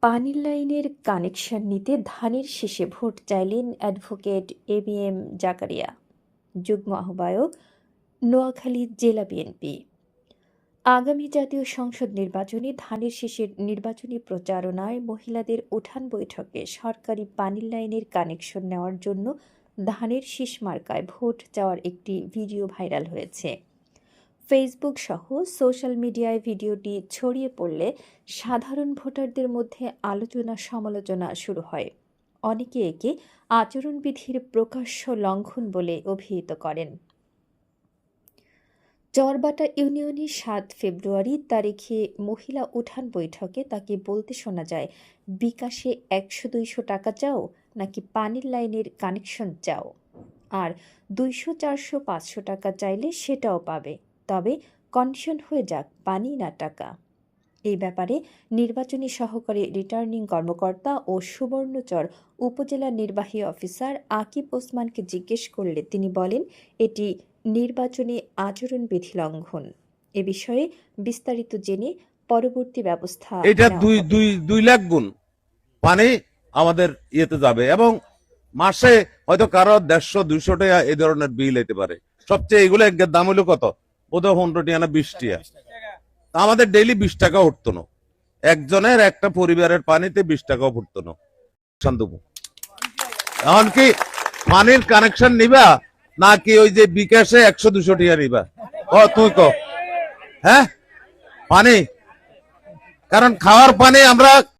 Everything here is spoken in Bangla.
পানির লাইনের কানেকশন নিতে ধানের শীষে ভোট চাইলেন অ্যাডভোকেট এবিএম জাকারিয়া, যুগ্ম আহ্বায়ক, নোয়াখালী জেলা বিএনপি। আগামী জাতীয় সংসদ নির্বাচনে ধানের শীষের নির্বাচনী প্রচারণায় মহিলাদের উঠান বৈঠকে সরকারি পানির লাইনের কানেকশন নেওয়ার জন্য ধানের শীষ মার্কায় ভোট চাওয়ার একটি ভিডিও ভাইরাল হয়েছে। ফেসবুক সহ সোশ্যাল মিডিয়ায় ভিডিওটি ছড়িয়ে পড়লে সাধারণ ভোটারদের মধ্যে আলোচনা সমালোচনা শুরু হয়। অনেকে একে আচরণবিধির প্রকাশ্য লঙ্ঘন বলে অভিহিত করেন। চরবাটা ইউনিয়নে ৭ ফেব্রুয়ারি তারিখে মহিলা উঠান বৈঠকে তাকে বলতে শোনা যায়, বিকাশে ১০০-২০০ টাকা চাও নাকি পানির লাইনের কানেকশন চাও, আর ২০০-৪০০-৫০০ টাকা চাইলে সেটাও পাবে, তবে কন্ডিশন হয়ে যাক পানি না টাকা। এই ব্যাপারে নির্বাচনী সহকারী রিটার্নিং কর্মকর্তা ও সুবর্ণচর উপজেলা নির্বাহী অফিসার আকিব ওসমানকে জিজ্ঞেস করলে তিনি বলেন, এটি নির্বাচনী আচরণবিধি লঙ্ঘন। এ বিষয়ে বিস্তারিত জেনে পরবর্তী ব্যবস্থা। এটা 2 লাখ গুণ পানি আমাদের ইয়েতে যাবে এবং মাসে হয়তো কারো 150-200 টাকা এই ধরনের বিল হতে পারে। সবচেয়ে এগুলো এর দাম হলো কত, বোধহয় 15 টাকা না 20 টাকা। আমাদের ডেইলি 20 টাকা উঠতো না, একজনের একটা পরিবারের পানিতে 20 টাকাও উঠতো না। এমনকি পানির কানেকশন নিবা নাকি ওই যে বিকাশে 100-200 টাকা নিবা? তুই কো। হ্যাঁ, পানি, কারণ খাওয়ার পানি আমরা